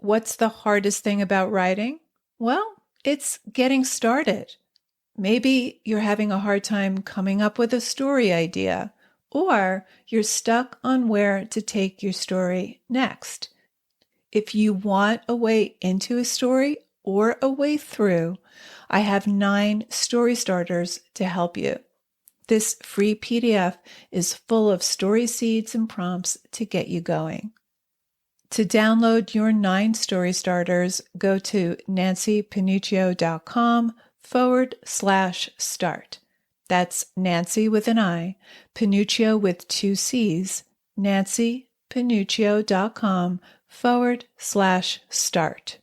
What's the hardest thing about writing? Well, it's getting started. Maybe you're having a hard time coming up with a story idea, or you're stuck on where to take your story next. If you want a way into a story or a way through, I have 9 story starters to help you. This free PDF is full of story seeds and prompts to get you going. To download your 9 story starters, go to nancypanuccio.com/start. That's Nancy with an I, Panuccio with 2 C's, nancypanuccio.com/start.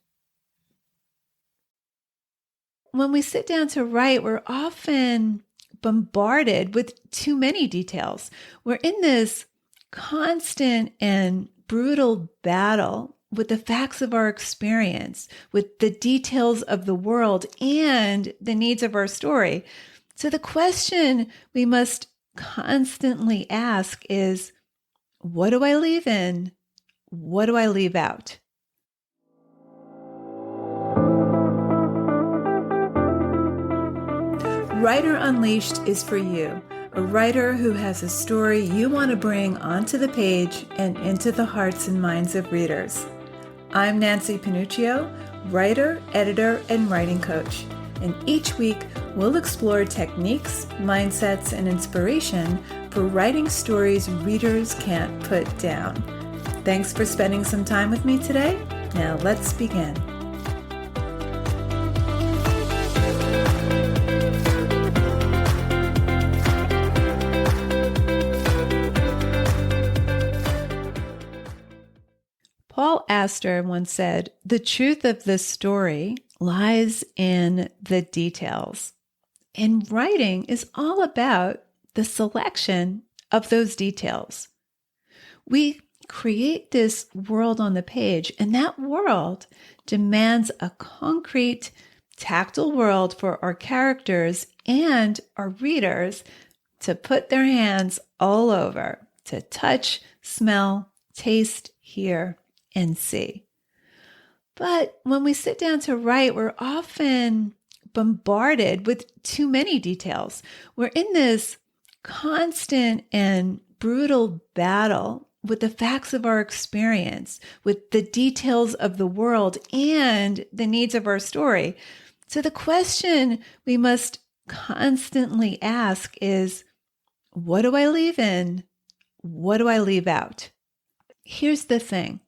When we sit down to write, we're often bombarded with too many details. We're in this constant and brutal battle with the facts of our experience, with the details of the world and the needs of our story. So the question we must constantly ask is, what do I leave in? What do I leave out? Writer Unleashed is for you, a writer who has a story you want to bring onto the page and into the hearts and minds of readers. I'm Nancy Panuccio, writer, editor, and writing coach. And each week, we'll explore techniques, mindsets, and inspiration for writing stories readers can't put down. Thanks for spending some time with me today. Now let's begin. Paul Astor once said, "The truth of the story lies in the details." And writing is all about the selection of those details. We create this world on the page, and that world demands a concrete, tactile world for our characters and our readers to put their hands all over, to touch, smell, taste, hear, and see. But when we sit down to write, we're often bombarded with too many details. We're in this constant and brutal battle with the facts of our experience, with the details of the world and the needs of our story. So the question we must constantly ask is, what do I leave in? What do I leave out? Here's the thing.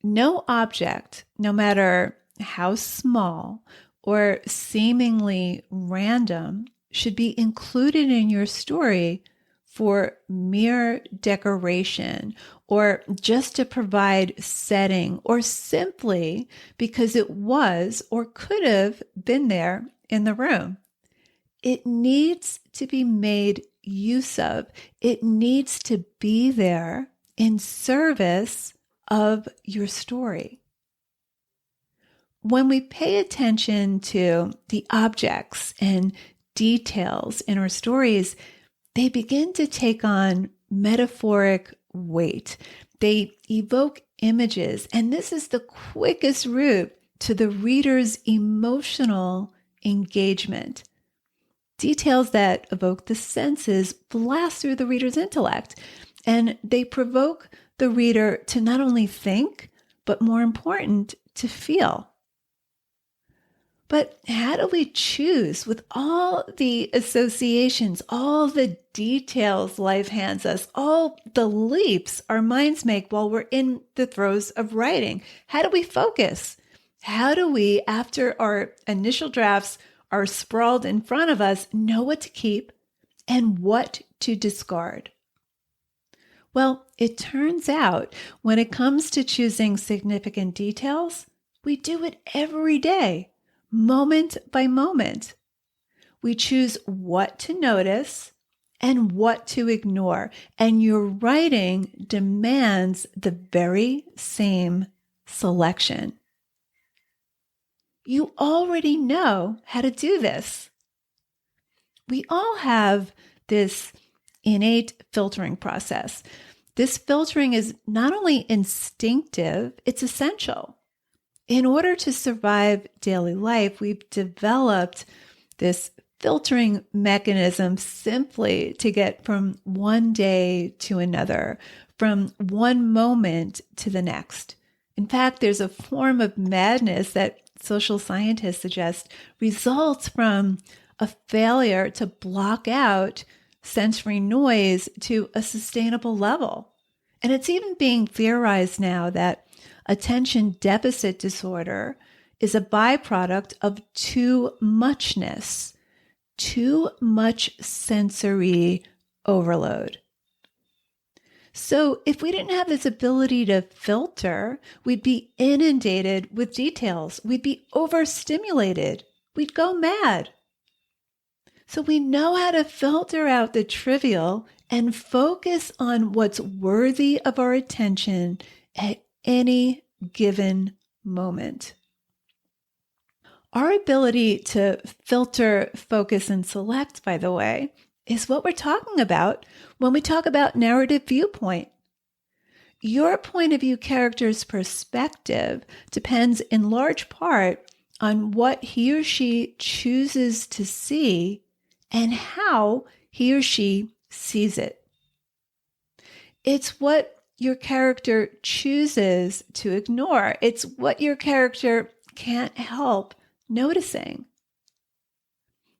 No object, no matter how small or seemingly random, should be included in your story for mere decoration or just to provide setting or simply because it was or could have been there in the room. It needs to be made use of. It needs to be there in service of your story. When we pay attention to the objects and details in our stories, they begin to take on metaphoric weight. They evoke images, and this is the quickest route to the reader's emotional engagement. Details that evoke the senses blast through the reader's intellect, and they provoke the reader to not only think, but more important, to feel. But how do we choose with all the associations, all the details life hands us, all the leaps our minds make while we're in the throes of writing? How do we focus? How do we, after our initial drafts are sprawled in front of us, know what to keep and what to discard? Well, it turns out when it comes to choosing significant details, we do it every day, moment by moment. We choose what to notice and what to ignore, and your writing demands the very same selection. You already know how to do this. We all have this innate filtering process, This filtering is not only instinctive, it's essential. In order to survive daily life, we've developed this filtering mechanism simply to get from one day to another, from one moment to the next. In fact, there's a form of madness that social scientists suggest results from a failure to block out sensory noise to a sustainable level. And it's even being theorized now that attention deficit disorder is a byproduct of too muchness, too much sensory overload. So if we didn't have this ability to filter, we'd be inundated with details. We'd be overstimulated. We'd go mad. So we know how to filter out the trivial and focus on what's worthy of our attention at any given moment. Our ability to filter, focus, and select, by the way, is what we're talking about when we talk about narrative viewpoint. Your point of view character's perspective depends in large part on what he or she chooses to see and how he or she sees it. It's what your character chooses to ignore. It's what your character can't help noticing.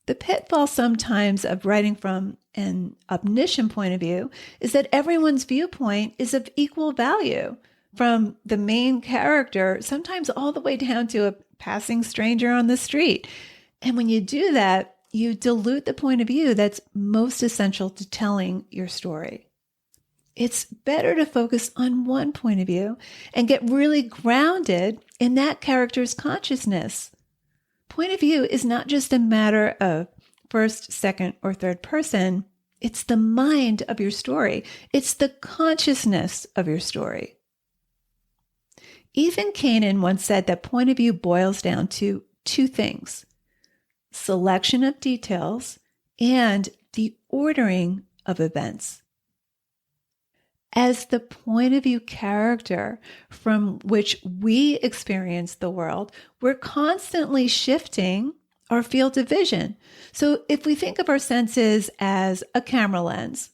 The pitfall sometimes of writing from an omniscient point of view is that everyone's viewpoint is of equal value, from the main character, sometimes all the way down to a passing stranger on the street. And when you do that, you dilute the point of view that's most essential to telling your story. It's better to focus on one point of view and get really grounded in that character's consciousness. Point of view is not just a matter of first, second, or third person. It's the mind of your story. It's the consciousness of your story. Ethan Kanan once said that point of view boils down to two things: selection of details and the ordering of events. As the point of view character from which we experience the world, we're constantly shifting our field of vision. So if we think of our senses as a camera lens,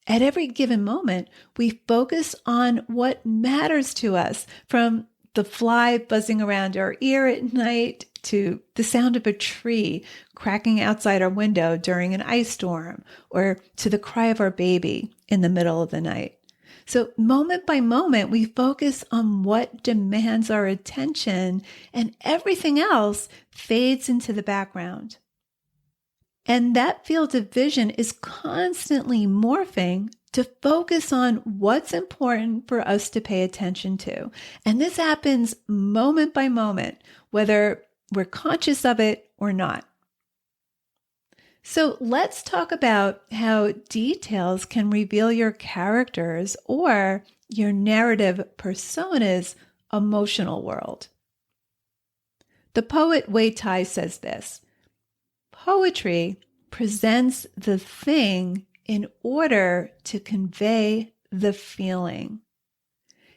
at every given moment, we focus on what matters to us, from the fly buzzing around our ear at night to the sound of a tree cracking outside our window during an ice storm, or to the cry of our baby in the middle of the night. So moment by moment, we focus on what demands our attention, and everything else fades into the background. And that field of vision is constantly morphing to focus on what's important for us to pay attention to. And this happens moment by moment, whether we're conscious of it or not. So let's talk about how details can reveal your character's or your narrative persona's emotional world. The poet Wei Tai says this: poetry presents the thing in order to convey the feeling.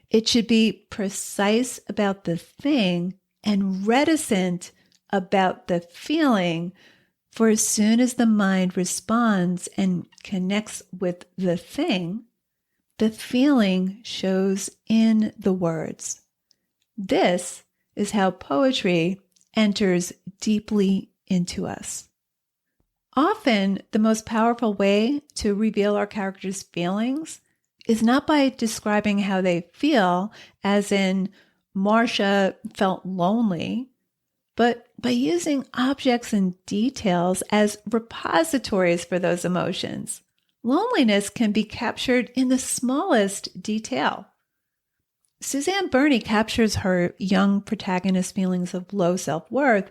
It should be precise about the thing and reticent about the feeling, for as soon as the mind responds and connects with the thing, the feeling shows in the words. This is how poetry enters deeply into us. Often, the most powerful way to reveal our characters' feelings is not by describing how they feel, as in Marcia felt lonely, but by using objects and details as repositories for those emotions. Loneliness can be captured in the smallest detail. Suzanne Burney captures her young protagonist's feelings of low self-worth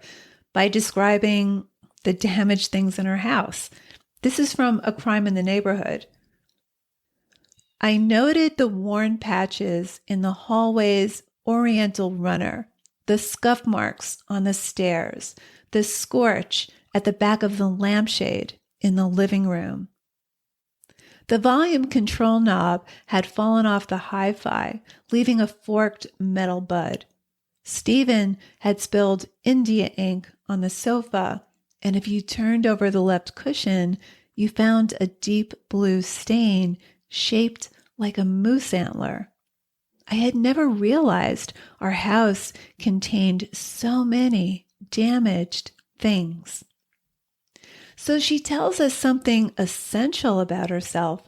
by describing the damaged things in her house. This is from A Crime in the Neighborhood. I noted the worn patches in the hallway's oriental runner, the scuff marks on the stairs, the scorch at the back of the lampshade in the living room. The volume control knob had fallen off the hi-fi, leaving a forked metal bud. Stephen had spilled India ink on the sofa, and if you turned over the left cushion, you found a deep blue stain shaped like a moose antler. I had never realized our house contained so many damaged things. So she tells us something essential about herself,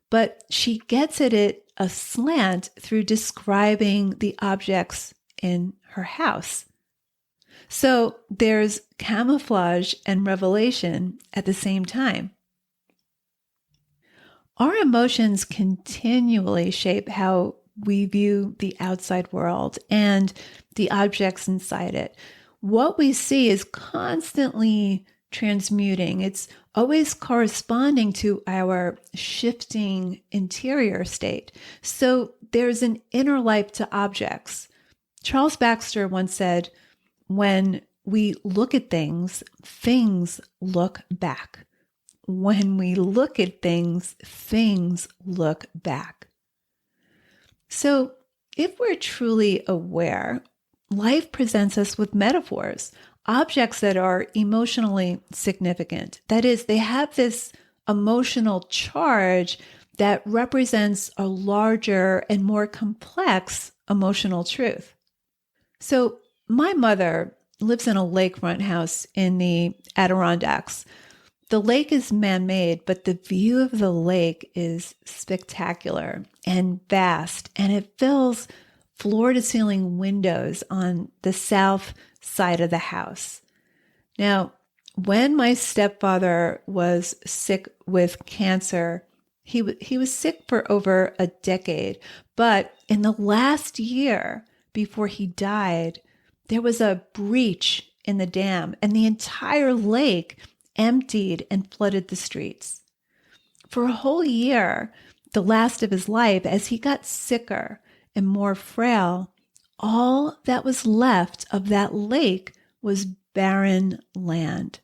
but she gets at it aslant through describing the objects in her house. So there's camouflage and revelation at the same time. Our emotions continually shape how we view the outside world and the objects inside it. What we see is constantly transmuting. It's always corresponding to our shifting interior state. So there's an inner life to objects. Charles Baxter once said, when we look at things, things look back. When we look at things, things look back. So if we're truly aware, life presents us with metaphors, objects that are emotionally significant. That is, they have this emotional charge that represents a larger and more complex emotional truth. So my mother lives in a lakefront house in the Adirondacks. The lake is man-made, but the view of the lake is spectacular and vast, and it fills floor-to-ceiling windows on the south side of the house. Now, when my stepfather was sick with cancer, he was sick for over a decade, but in the last year before he died, there was a breach in the dam, and the entire lake emptied and flooded the streets. For a whole year, the last of his life, as he got sicker and more frail, all that was left of that lake was barren land.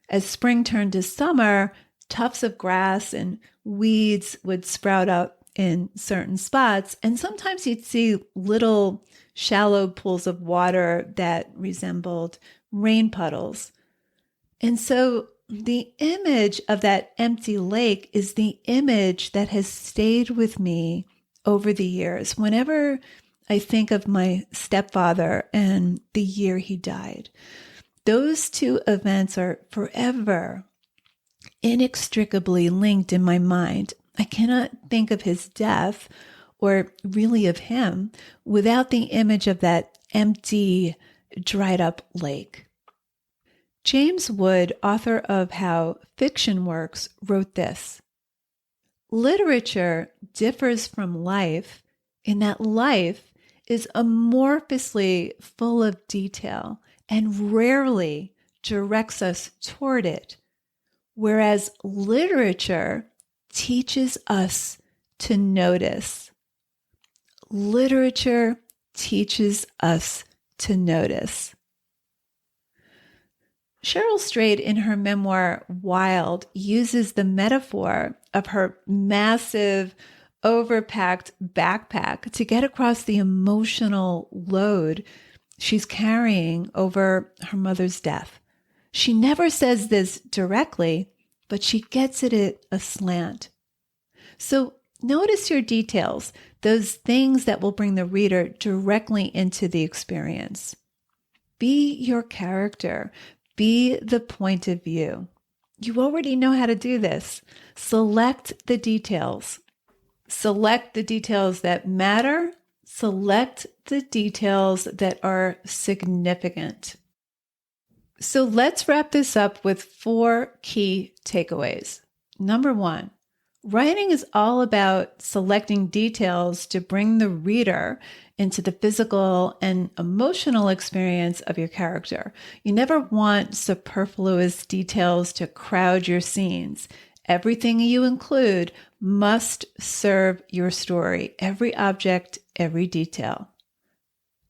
As spring turned to summer, tufts of grass and weeds would sprout up in certain spots, and sometimes you'd see little shallow pools of water that resembled rain puddles. And so the image of that empty lake is the image that has stayed with me over the years. Whenever I think of my stepfather and the year he died, those two events are forever inextricably linked in my mind. I cannot think of his death, or really of him, without the image of that empty, dried up lake. James Wood, author of How Fiction Works, wrote this: literature differs from life in that life is amorphously full of detail and rarely directs us toward it, whereas literature teaches us to notice. Literature teaches us to notice. Cheryl Strayed, in her memoir, Wild, uses the metaphor of her massive, overpacked backpack to get across the emotional load she's carrying over her mother's death. She never says this directly, but she gets at it aslant. So notice your details, those things that will bring the reader directly into the experience. Be your character. Be the point of view. You already know how to do this. Select the details. Select the details that matter. Select the details that are significant. So let's wrap this up with 4 key takeaways. Number 1, writing is all about selecting details to bring the reader into the physical and emotional experience of your character. You never want superfluous details to crowd your scenes. Everything you include must serve your story, every object, every detail.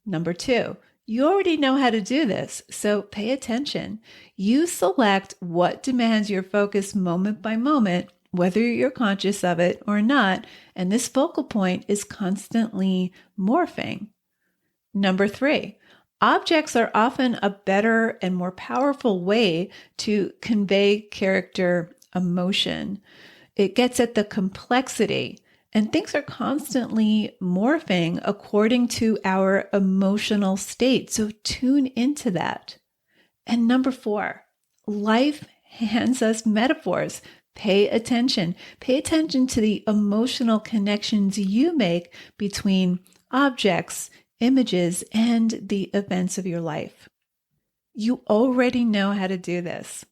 Number 2, you already know how to do this, so pay attention. You select what demands your focus moment by moment whether you're conscious of it or not, and this focal point is constantly morphing. Number 3, objects are often a better and more powerful way to convey character emotion. It gets at the complexity, and things are constantly morphing according to our emotional state. So tune into that. And number 4, life hands us metaphors. Pay attention. Pay attention to the emotional connections you make between objects, images, and the events of your life. You already know how to do this.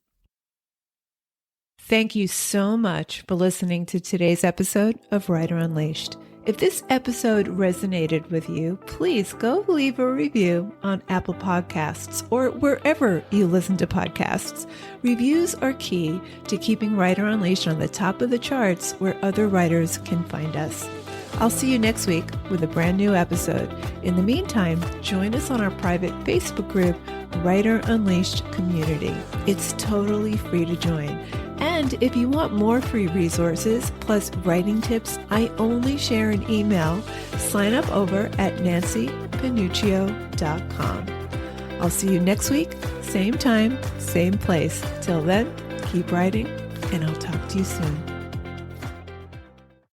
Thank you so much for listening to today's episode of Writer Unleashed. If this episode resonated with you, please go leave a review on Apple Podcasts or wherever you listen to podcasts. Reviews are key to keeping Writer Unleashed on the top of the charts where other writers can find us. I'll see you next week with a brand new episode. In the meantime, join us on our private Facebook group, Writer Unleashed Community. It's totally free to join. And if you want more free resources plus writing tips I only share in email, sign up over at nancypanuccio.com. I'll see you next week, same time, same place. Till then, keep writing, and I'll talk to you soon.